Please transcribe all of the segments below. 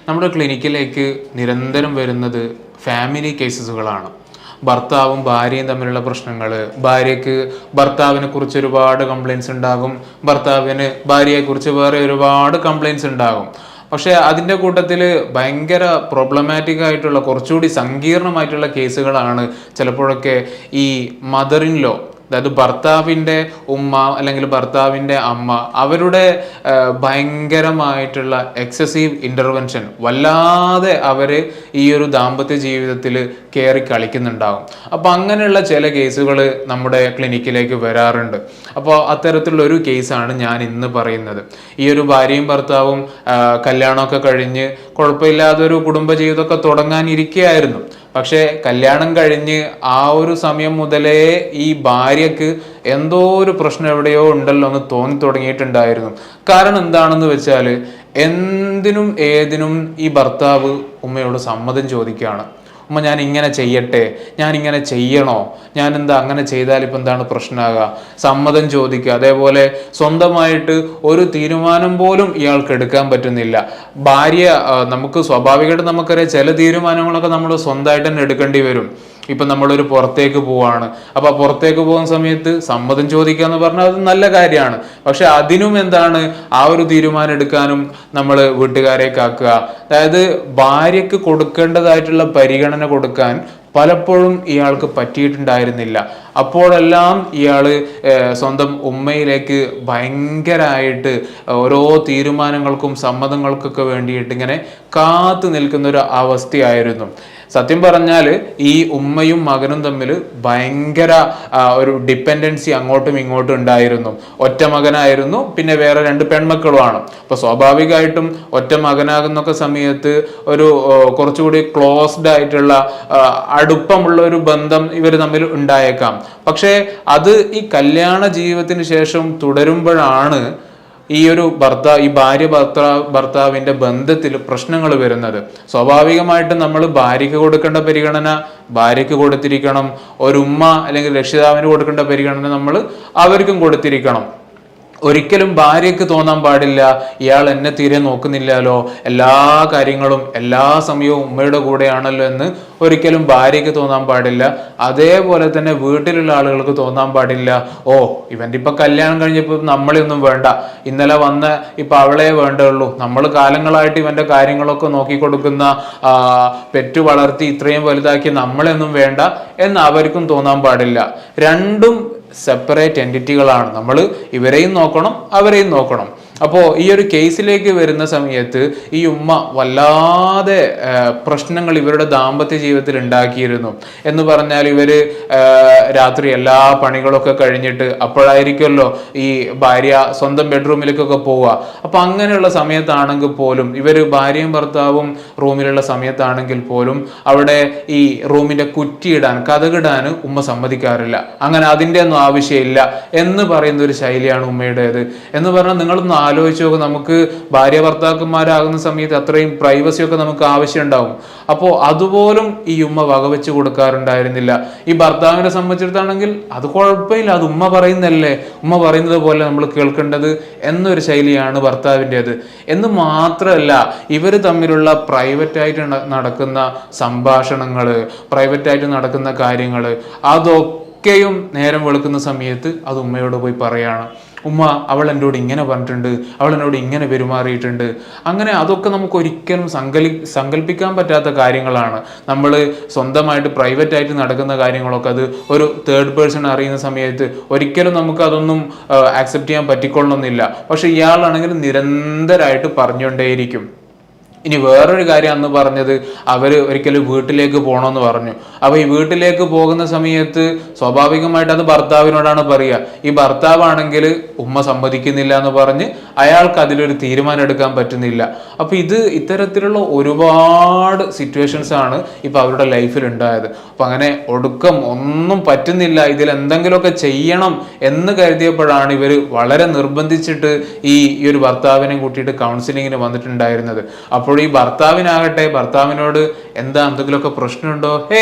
നമ്മുടെ ക്ലിനിക്കിലേക്ക് നിരന്തരം വരുന്നത് ഫാമിലി കേസസുകളാണ്. ഭർത്താവും ഭാര്യയും തമ്മിലുള്ള പ്രശ്നങ്ങൾ, ഭാര്യയ്ക്ക് ഭർത്താവിനെ കുറിച്ച് ഒരുപാട് കംപ്ലയിൻസ് ഉണ്ടാകും, ഭർത്താവിന് ഭാര്യയെക്കുറിച്ച് വേറെ ഒരുപാട് കംപ്ലയിൻസ് ഉണ്ടാകും. പക്ഷേ അതിൻ്റെ കൂട്ടത്തിൽ ഭയങ്കര പ്രോബ്ലമാറ്റിക് ആയിട്ടുള്ള കുറച്ചുകൂടി സങ്കീർണമായിട്ടുള്ള കേസുകളാണ് ചിലപ്പോഴൊക്കെ ഈ മദർ ഇൻ ലോ, അതായത് ഭർത്താവിൻ്റെ ഉമ്മ അല്ലെങ്കിൽ ഭർത്താവിൻ്റെ അമ്മ, അവരുടെ ഭയങ്കരമായിട്ടുള്ള എക്സസീവ് ഇൻ്റർവെൻഷൻ വല്ലാതെ അവർ ഈ ഒരു ദാമ്പത്യ ജീവിതത്തിൽ കയറി കളിക്കുന്നുണ്ടാകും. അപ്പോൾ അങ്ങനെയുള്ള ചില കേസുകൾ നമ്മുടെ ക്ലിനിക്കിലേക്ക് വരാറുണ്ട്. അപ്പോൾ അത്തരത്തിലുള്ള ഒരു കേസാണ് ഞാൻ ഇന്ന് പറയുന്നത്. ഈ ഒരു ഭാര്യയും ഭർത്താവും കല്യാണമൊക്കെ കഴിഞ്ഞ് കുഴപ്പമില്ലാതൊരു കുടുംബജീവിതമൊക്കെ തുടങ്ങാനിരിക്കുകയായിരുന്നു. പക്ഷേ കല്യാണം കഴിഞ്ഞ് ആ ഒരു സമയം മുതലേ ഈ ഭാര്യക്ക് എന്തോ ഒരു പ്രശ്നം എവിടെയോ ഉണ്ടല്ലോ എന്ന് തോന്നി തുടങ്ങിയിട്ടുണ്ടായിരുന്നു. കാരണം എന്താണെന്ന് വെച്ചാൽ എന്തിനും ഏതിനും ഈ ഭർത്താവ് ഉമ്മയോട് സമ്മതം ചോദിക്കുകയാണ്. ഉമ്മ ഞാൻ ഇങ്ങനെ ചെയ്യട്ടെ, ഞാൻ ഇങ്ങനെ ചെയ്യണോ, ഞാൻ എന്താ അങ്ങനെ ചെയ്താൽ ഇപ്പം എന്താണ് പ്രശ്നമാകുക, സമ്മതം ചോദിക്കുക. അതേപോലെ സ്വന്തമായിട്ട് ഒരു തീരുമാനം പോലും ഇയാൾക്ക് എടുക്കാൻ പറ്റുന്നില്ല. ഭാര്യ, നമുക്ക് സ്വാഭാവികമായിട്ട് നമുക്കറിയാം ചില തീരുമാനങ്ങളൊക്കെ നമ്മൾ സ്വന്തമായിട്ട് തന്നെ എടുക്കേണ്ടി വരും. ഇപ്പം നമ്മളൊരു പുറത്തേക്ക് പോവാണ്, അപ്പോൾ പുറത്തേക്ക് പോകുന്ന സമയത്ത് സമ്മതം ചോദിക്കുക എന്ന് പറഞ്ഞാൽ അത് നല്ല കാര്യമാണ്. പക്ഷെ അതിനും എന്താണ് ആ ഒരു തീരുമാനം എടുക്കാനും നമ്മൾ വീട്ടുകാരെ കാക്കുക. അതായത് ഭാര്യക്ക് കൊടുക്കേണ്ടതായിട്ടുള്ള പരിഗണന കൊടുക്കാൻ പലപ്പോഴും ഇയാൾക്ക് പറ്റിയിട്ടുണ്ടായിരുന്നില്ല. അപ്പോഴെല്ലാം ഇയാൾ സ്വന്തം ഉമ്മയിലേക്ക് ഭയങ്കരമായിട്ട് ഓരോ തീരുമാനങ്ങൾക്കും സമ്മതങ്ങൾക്കൊക്കെ വേണ്ടിയിട്ട് ഇങ്ങനെ കാത്തു നിൽക്കുന്ന ഒരു അവസ്ഥയായിരുന്നു. സത്യം പറഞ്ഞാൽ ഈ ഉമ്മയും മകനും തമ്മിൽ ഭയങ്കര ഒരു ഡിപ്പെൻഡൻസി അങ്ങോട്ടും ഇങ്ങോട്ടും ഉണ്ടായിരുന്നു. ഒറ്റ മകനായിരുന്നു, പിന്നെ വേറെ 2 പെൺമക്കളുമാണ്. അപ്പോൾ സ്വാഭാവികമായിട്ടും ഒറ്റ മകനാകുന്നൊക്കെ സമയത്ത് ഒരു കുറച്ചുകൂടി ക്ലോസ്ഡ് ആയിട്ടുള്ള അടുപ്പമുള്ള ഒരു ബന്ധം ഇവർ തമ്മിൽ ഉണ്ടായേക്കാം. പക്ഷേ അത് ഈ കല്യാണ ജീവിതത്തിന് ശേഷം തുടരുമ്പോഴാണ് ഈ ഒരു ഭാര്യ ഭർത്താവിന്റെ ബന്ധത്തിൽ പ്രശ്നങ്ങൾ വരുന്നത്. സ്വാഭാവികമായിട്ടും നമ്മൾ ഭാര്യയ്ക്ക് കൊടുക്കേണ്ട പരിഗണന ഭാര്യയ്ക്ക് കൊടുത്തിരിക്കണം, ഒരു ഉമ്മ അല്ലെങ്കിൽ രക്ഷിതാവിന് കൊടുക്കേണ്ട പരിഗണന നമ്മൾ അവർക്കും കൊടുത്തിരിക്കണം. ഒരിക്കലും ഭാര്യയ്ക്ക് തോന്നാൻ പാടില്ല ഇയാൾ എന്നെ തീരെ നോക്കുന്നില്ലല്ലോ, എല്ലാ കാര്യങ്ങളും എല്ലാ സമയവും ഉമ്മയുടെ കൂടെയാണല്ലോ എന്ന് ഒരിക്കലും ഭാര്യയ്ക്ക് തോന്നാൻ പാടില്ല. അതേപോലെ തന്നെ വീട്ടിലുള്ള ആളുകൾക്ക് തോന്നാൻ പാടില്ല, ഓ ഇവൻ്റെ ഇപ്പം കല്യാണം കഴിഞ്ഞപ്പോൾ നമ്മളെ ഒന്നും വേണ്ട, ഇന്നലെ വന്ന് ഇപ്പം അവളെ വേണ്ടുള്ളൂ, നമ്മൾ കാലങ്ങളായിട്ട് ഇവൻ്റെ കാര്യങ്ങളൊക്കെ നോക്കിക്കൊടുക്കുന്ന പെറ്റു വളർത്തി ഇത്രയും വലുതാക്കി നമ്മളെ ഒന്നും വേണ്ട എന്ന് അവർക്കും തോന്നാൻ പാടില്ല. രണ്ടും സെപ്പറേറ്റ് എൻറ്റിറ്റികളാണ്. നമ്മൾ ഇവരെയും നോക്കണം അവരെയും നോക്കണം. അപ്പോൾ ഈ ഒരു കേസിലേക്ക് വരുന്ന സമയത്ത് ഈ ഉമ്മ വല്ലാതെ പ്രശ്നങ്ങൾ ഇവരുടെ ദാമ്പത്യ ജീവിതത്തിൽ ഉണ്ടാക്കിയിരുന്നു. എന്ന് പറഞ്ഞാൽ ഇവർ രാത്രി എല്ലാ പണികളൊക്കെ കഴിഞ്ഞിട്ട് അപ്പോഴായിരിക്കുമല്ലോ ഈ ഭാര്യ സ്വന്തം ബെഡ്റൂമിലേക്കൊക്കെ പോവുക. അപ്പോൾ അങ്ങനെയുള്ള സമയത്താണെങ്കിൽ പോലും ഇവർ ഭാര്യയും ഭർത്താവും റൂമിലുള്ള സമയത്താണെങ്കിൽ പോലും അവിടെ ഈ റൂമിൻ്റെ കുറ്റിയിടാൻ കതകിടാൻ ഉമ്മ സമ്മതിക്കാറില്ല. അങ്ങനെ അതിൻ്റെ ഒന്നും ആവശ്യമില്ല എന്ന് പറയുന്ന ഒരു ശൈലിയാണ് ഉമ്മയുടേത്. എന്ന് പറഞ്ഞാൽ നിങ്ങളൊന്ന് ആലോചിച്ച് നോക്കുക, നമുക്ക് ഭാര്യ ഭർത്താക്കന്മാരാകുന്ന സമയത്ത് അത്രയും പ്രൈവസിയൊക്കെ നമുക്ക് ആവശ്യമുണ്ടാവും. അപ്പോൾ അതുപോലും ഈ ഉമ്മ വകവെച്ച് കൊടുക്കാറുണ്ടായിരുന്നില്ല. ഈ ഭർത്താവിനെ സംബന്ധിച്ചിടത്താണെങ്കിൽ അത് കുഴപ്പമില്ല, അത് ഉമ്മ പറയുന്നതല്ലേ, ഉമ്മ പറയുന്നത് പോലെ നമ്മൾ കേൾക്കേണ്ടത് എന്നൊരു ശൈലിയാണ് ഭർത്താവിൻ്റെത്. എന്ന് മാത്രമല്ല ഇവർ തമ്മിലുള്ള പ്രൈവറ്റായിട്ട് നടക്കുന്ന സംഭാഷണങ്ങൾ, പ്രൈവറ്റായിട്ട് നടക്കുന്ന കാര്യങ്ങൾ അതൊക്കെയും നേരം വെളുക്കുന്ന സമയത്ത് അത് ഉമ്മയോട് പോയി പറയാണ്. ഉമ്മ അവൾ എന്നോട് ഇങ്ങനെ പറഞ്ഞിട്ടുണ്ട്, അവൾ എന്നോട് ഇങ്ങനെ പെരുമാറിയിട്ടുണ്ട്. അങ്ങനെ അതൊക്കെ നമുക്ക് ഒരിക്കലും സങ്കല്പിക്കാൻ പറ്റാത്ത കാര്യങ്ങളാണ്. നമ്മൾ സ്വന്തമായിട്ട് പ്രൈവറ്റായിട്ട് നടക്കുന്ന കാര്യങ്ങളൊക്കെ അത് ഒരു തേർഡ് പേഴ്സൺ അറിയുന്ന സമയത്ത് ഒരിക്കലും നമുക്ക് അതൊന്നും ആക്സെപ്റ്റ് ചെയ്യാൻ പറ്റിക്കൊള്ളണമെന്നില്ല. പക്ഷെ ഇയാളാണെങ്കിൽ നിരന്തരമായിട്ട് പറഞ്ഞുകൊണ്ടേയിരിക്കും. ഇനി വേറൊരു കാര്യം അന്ന് പറഞ്ഞത്, അവർ ഒരിക്കലും വീട്ടിലേക്ക് പോകണമെന്ന് പറഞ്ഞു. അപ്പോൾ ഈ വീട്ടിലേക്ക് പോകുന്ന സമയത്ത് സ്വാഭാവികമായിട്ട് അത് ഭർത്താവിനോടാണ് പറയുക. ഈ ഭർത്താവാണെങ്കിൽ ഉമ്മ സമ്മതിക്കുന്നില്ല എന്ന് പറഞ്ഞ് അയാൾക്ക് അതിലൊരു തീരുമാനം എടുക്കാൻ പറ്റുന്നില്ല. അപ്പോൾ ഇത്തരത്തിലുള്ള ഒരുപാട് സിറ്റുവേഷൻസ് ആണ് ഇപ്പോൾ അവരുടെ ലൈഫിൽ ഉണ്ടായത്. അപ്പം അങ്ങനെ ഒടുക്കം ഒന്നും പറ്റുന്നില്ല, ഇതിൽ എന്തെങ്കിലുമൊക്കെ ചെയ്യണം എന്ന് കരുതിയപ്പോഴാണ് ഇവർ വളരെ നിർബന്ധിച്ചിട്ട് ഈ ഒരു ഭർത്താവിനെ കൂട്ടിയിട്ട് കൗൺസിലിങ്ങിന് വന്നിട്ടുണ്ടായിരുന്നത്. അപ്പോൾ അപ്പോൾ ഈ ഭർത്താവിനാകട്ടെ ഭർത്താവിനോട് എന്താ എന്തെങ്കിലുമൊക്കെ പ്രശ്നമുണ്ടോ?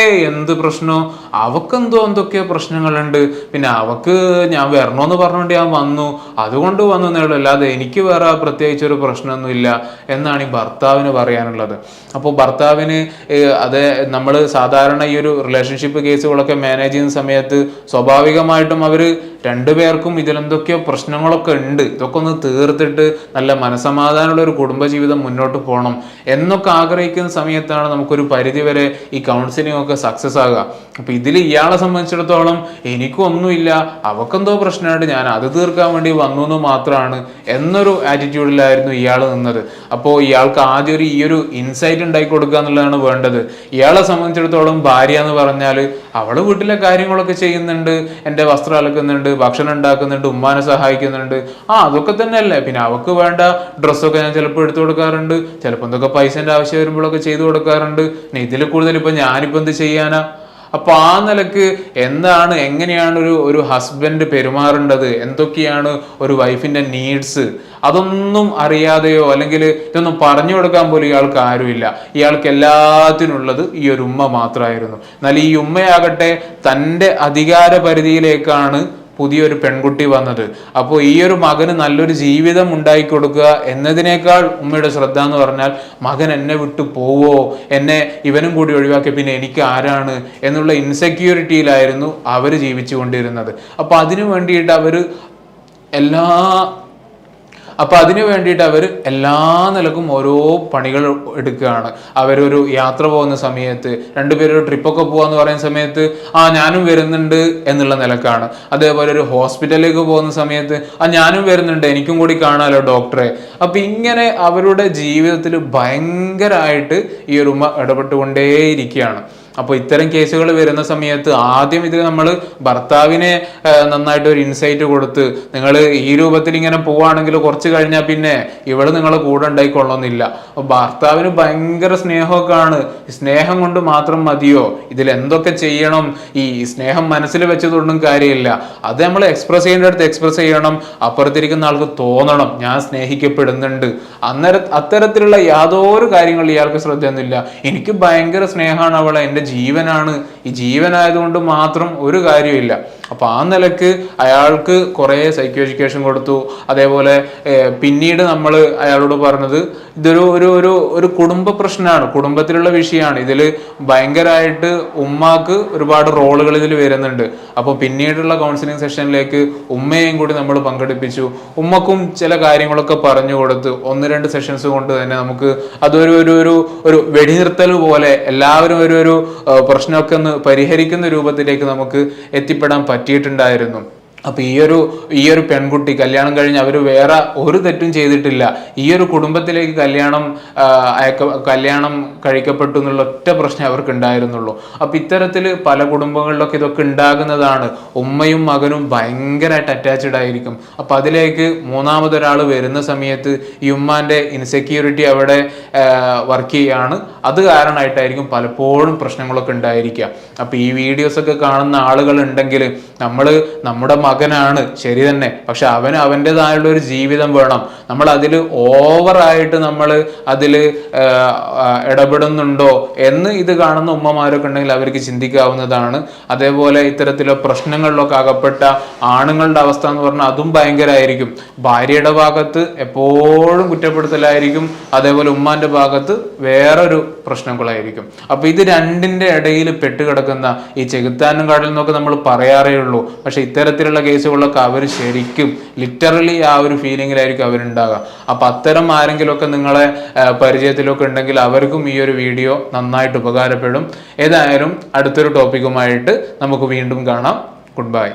എന്ത് പ്രശ്നമോ? എന്തൊക്കെയോ പ്രശ്നങ്ങളുണ്ട്, പിന്നെ അവക്ക് ഞാൻ വരണോന്ന് പറഞ്ഞുകൊണ്ട് ഞാൻ വന്നു, അതുകൊണ്ട് വന്നേ ഉള്ളൂ, അല്ലാതെ എനിക്ക് വേറെ പ്രത്യേകിച്ച് ഒരു പ്രശ്നമൊന്നുമില്ല എന്നാണ് ഈ ഭർത്താവിന് പറയാനുള്ളത്. അപ്പോൾ ഭർത്താവിന് അത് നമ്മൾ സാധാരണ ഈ ഒരു റിലേഷൻഷിപ്പ് കേസുകളൊക്കെ മാനേജ് ചെയ്യുന്ന സമയത്ത് സ്വാഭാവികമായിട്ടും അവർ രണ്ടുപേർക്കും ഇതിലെന്തൊക്കെയോ പ്രശ്നങ്ങളൊക്കെ ഉണ്ട്, ഇതൊക്കെ ഒന്ന് തീർത്തിട്ട് നല്ല മനസമാധാനമുള്ള ഒരു കുടുംബജീവിതം മുന്നോട്ട് പോകണം എന്നൊക്കെ ആഗ്രഹിക്കുന്ന സമയത്താണ് നമുക്കൊരു പരിധിവരെ ഈ കൗൺസിലിംഗ് ഒക്കെ സക്സസ് ആകുക. അപ്പൊ ഇതിൽ ഇയാളെ സംബന്ധിച്ചിടത്തോളം എനിക്കും ഒന്നുമില്ല, അവക്കെന്തോ പ്രശ്നമായിട്ട് ഞാൻ അത് തീർക്കാൻ വേണ്ടി വന്നു എന്ന് മാത്രമാണ് എന്നൊരു ആറ്റിറ്റ്യൂഡിലായിരുന്നു ഇയാൾ നിന്നത്. അപ്പോൾ ഇയാൾക്ക് ആദ്യം ഈ ഒരു ഇൻസൈറ്റ് ഉണ്ടാക്കി കൊടുക്കുക എന്നുള്ളതാണ് വേണ്ടത്. ഇയാളെ സംബന്ധിച്ചിടത്തോളം ഭാര്യ എന്ന് പറഞ്ഞാൽ അവള് വീട്ടിലെ കാര്യങ്ങളൊക്കെ ചെയ്യുന്നുണ്ട്, എൻ്റെ വസ്ത്രം അലക്കുന്നുണ്ട്, ഭക്ഷണം ഉണ്ടാക്കുന്നുണ്ട്, ഉമ്മാനെ സഹായിക്കുന്നുണ്ട്, അതൊക്കെ തന്നെയല്ലേ. പിന്നെ അവക്ക് വേണ്ട ഡ്രസ്സൊക്കെ ഞാൻ ചിലപ്പോൾ എടുത്തു കൊടുക്കാറുണ്ട്, ചിലപ്പോൾ എന്തൊക്കെ പൈസൻ്റെ ആവശ്യം വരുമ്പോഴൊക്കെ ചെയ്തു കൊടുക്കാറുണ്ട്. ഇതിൽ കൂടുതൽ ഇപ്പൊ ഞാനിപ്പോ എന്ത് ചെയ്യാനാ? അപ്പൊ ആ നിലക്ക് എങ്ങനെയാണ് ഒരു ഹസ്ബൻഡ് പെരുമാറേണ്ടത്, എന്തൊക്കെയാണ് ഒരു വൈഫിന്റെ നീഡ്സ്, അതൊന്നും അറിയാതെയോ അല്ലെങ്കിൽ ഇതൊന്നും പറഞ്ഞു കൊടുക്കാൻ പോലും ഇയാൾക്ക് ആരുമില്ല. ഇയാൾക്ക് എല്ലാത്തിനുള്ളത് ഈ ഒരു ഉമ്മ മാത്രമായിരുന്നു. എന്നാൽ ഈ ഉമ്മയാകട്ടെ തൻ്റെ അധികാര പരിധിയിലേക്കാണ് പുതിയൊരു പെൺകുട്ടി വന്നത്. അപ്പോൾ ഈ ഒരു മകന് നല്ലൊരു ജീവിതം ഉണ്ടാക്കി കൊടുക്കുക എന്നതിനേക്കാൾ ഉമ്മയുടെ ശ്രദ്ധ എന്ന് പറഞ്ഞാൽ മകൻ എന്നെ വിട്ടു പോവോ, എന്നെ ഇവനും കൂടി ഒഴിവാക്കി പിന്നെ എനിക്ക് ആരാണ് എന്നുള്ള ഇൻസെക്യൂരിറ്റിയിലായിരുന്നു അവർ ജീവിച്ചു കൊണ്ടിരുന്നത്. അപ്പൊ അതിനു വേണ്ടിയിട്ട് അവർ എല്ലാ നിലക്കും ഓരോ പണികൾ എടുക്കുകയാണ്. അവരൊരു യാത്ര പോകുന്ന സമയത്ത്, രണ്ടുപേരും ട്രിപ്പൊക്കെ പോകാന്ന് പറയുന്ന സമയത്ത് ഞാനും വരുന്നുണ്ട് എന്നുള്ള നിലക്കാണ്. അതേപോലെ ഒരു ഹോസ്പിറ്റലിലേക്ക് പോകുന്ന സമയത്ത് ഞാനും വരുന്നുണ്ട്, എനിക്കും കൂടി കാണാലോ ഡോക്ടറെ. അപ്പൊ ഇങ്ങനെ അവരുടെ ജീവിതത്തിൽ ഭയങ്കരമായിട്ട് ഈ ഒരു ഉമ്മ ഇടപെട്ടുകൊണ്ടേയിരിക്കുകയാണ്. അപ്പോൾ ഇത്തരം കേസുകൾ വരുന്ന സമയത്ത് ആദ്യം ഇത് നമ്മൾ ഭർത്താവിനെ നന്നായിട്ട് ഒരു ഇൻസൈറ്റ് കൊടുത്ത്, നിങ്ങൾ ഈ രൂപത്തിൽ ഇങ്ങനെ പോവുകയാണെങ്കിൽ കുറച്ച് കഴിഞ്ഞാൽ പിന്നെ ഇവള് നിങ്ങളെ കൂടെ ഉണ്ടായിക്കൊള്ളണമെന്നില്ല. അപ്പൊ ഭർത്താവിന് ഭയങ്കര സ്നേഹമൊക്കെയാണ്. സ്നേഹം കൊണ്ട് മാത്രം മതിയോ? ഇതിൽ എന്തൊക്കെ ചെയ്യണം? ഈ സ്നേഹം മനസ്സിൽ വെച്ചതൊന്നും കാര്യമില്ല. അത് നമ്മൾ എക്സ്പ്രസ് ചെയ്യേണ്ടടുത്ത് എക്സ്പ്രസ് ചെയ്യണം. അപ്പുറത്തിരിക്കുന്ന ആൾക്ക് തോന്നണം ഞാൻ സ്നേഹിക്കപ്പെടുന്നുണ്ട്. അത്തരത്തിലുള്ള യാതൊരു കാര്യങ്ങളും ഇയാൾക്ക് ശ്രദ്ധയൊന്നുമില്ല. എനിക്ക് ഭയങ്കര സ്നേഹമാണ് അവളെ, എൻ്റെ ജീവനാണ്, ഈ ജീവനായതുകൊണ്ട് മാത്രം ഒരു കാര്യമില്ല. അപ്പൊ ആ നിലക്ക് അയാൾക്ക് കുറെ സൈക്കോ എഡ്യൂക്കേഷൻ കൊടുത്തു. അതേപോലെ പിന്നീട് നമ്മൾ അയാളോട് പറഞ്ഞത് ഇതൊരു ഒരു ഒരു ഒരു കുടുംബ പ്രശ്നമാണ്, കുടുംബത്തിലുള്ള വിഷയമാണ്. ഇതിൽ ഭയങ്കരമായിട്ട് ഉമ്മാക്ക് ഒരുപാട് റോളുകൾ ഇതിൽ വരുന്നുണ്ട്. അപ്പോൾ പിന്നീടുള്ള കൗൺസിലിംഗ് സെഷനിലേക്ക് ഉമ്മയെയും കൂടി നമ്മൾ പങ്കെടുപ്പിച്ചു. ഉമ്മക്കും ചില കാര്യങ്ങളൊക്കെ പറഞ്ഞു കൊടുത്ത് 1-2 സെഷൻസ് കൊണ്ട് തന്നെ നമുക്ക് അതൊരു ഒരു ഒരു ഒരു വെടിനിർത്തൽ പോലെ എല്ലാവരും ഒരു പ്രശ്നമൊക്കെ ഒന്ന് പരിഹരിക്കുന്ന രൂപത്തിലേക്ക് നമുക്ക് എത്തിപ്പെടാൻ പറ്റിയിട്ടുണ്ടായിരുന്നു. അപ്പൊ ഈ ഒരു പെൺകുട്ടി കല്യാണം കഴിഞ്ഞ് അവർ വേറെ ഒരു തെറ്റും ചെയ്തിട്ടില്ല. ഈ ഒരു കുടുംബത്തിലേക്ക് കല്യാണം കഴിക്കപ്പെട്ടു എന്നുള്ള ഒറ്റ പ്രശ്നം അവർക്ക് ഉണ്ടായിരുന്നുള്ളൂ. അപ്പൊ ഇത്തരത്തിൽ പല കുടുംബങ്ങളിലൊക്കെ ഇതൊക്കെ ഉണ്ടാകുന്നതാണ്. ഉമ്മയും മകനും ഭയങ്കരമായിട്ട് അറ്റാച്ച്ഡ് ആയിരിക്കും. അപ്പൊ അതിലേക്ക് മൂന്നാമതൊരാൾ വരുന്ന സമയത്ത് ഈ ഉമ്മാന്റെ ഇൻസെക്യൂരിറ്റി അവിടെ വർക്ക് ചെയ്യാണ്. അത് കാരണമായിട്ടായിരിക്കും പലപ്പോഴും പ്രശ്നങ്ങളൊക്കെ ഉണ്ടായിരിക്കുക. അപ്പൊ ഈ വീഡിയോസ് ഒക്കെ കാണുന്ന ആളുകൾ ഉണ്ടെങ്കിൽ നമ്മുടെ മകനാണ് ശരി തന്നെ, പക്ഷെ അവന് അവൻ്റെതായുള്ള ഒരു ജീവിതം വേണം. നമ്മൾ അതിൽ ഓവറായിട്ട് നമ്മൾ അതിൽ ഇടപെടുന്നുണ്ടോ എന്ന് ഇത് കാണുന്ന ഉമ്മമാരൊക്കെ ഉണ്ടെങ്കിൽ അവർക്ക് ചിന്തിക്കാവുന്നതാണ്. അതേപോലെ ഇത്തരത്തിലുള്ള പ്രശ്നങ്ങളിലൊക്കെ അകപ്പെട്ട ആണുങ്ങളുടെ അവസ്ഥ എന്ന് പറഞ്ഞാൽ അതും ഭയങ്കരമായിരിക്കും. ഭാര്യയുടെ ഭാഗത്ത് എപ്പോഴും കുറ്റപ്പെടുത്തലായിരിക്കും, അതേപോലെ ഉമ്മാന്റെ ഭാഗത്ത് വേറൊരു പ്രശ്നങ്ങളായിരിക്കും. അപ്പൊ ഇത് രണ്ടിന്റെ ഇടയിൽ പെട്ടുകിടക്കുന്ന ഈ ചെകുത്താനും കാട്ടിൽ നിന്നൊക്കെ നമ്മൾ പറയാറേ ഉള്ളൂ. പക്ഷെ ഇത്തരത്തിലുള്ള കേസുകളിലൊക്കെ അവർ ശരിക്കും ലിറ്ററലി ആ ഒരു ഫീലിംഗിലായിരിക്കും അവരുണ്ടാകുക. അപ്പൊ അത്തരം ആരെങ്കിലുമൊക്കെ നിങ്ങളെ പരിചയത്തിലൊക്കെ ഉണ്ടെങ്കിൽ അവർക്കും ഈ ഒരു വീഡിയോ നന്നായിട്ട് ഉപകാരപ്പെടും. ഏതായാലും അടുത്തൊരു ടോപ്പിക്കുമായിട്ട് നമുക്ക് വീണ്ടും കാണാം. Good bye.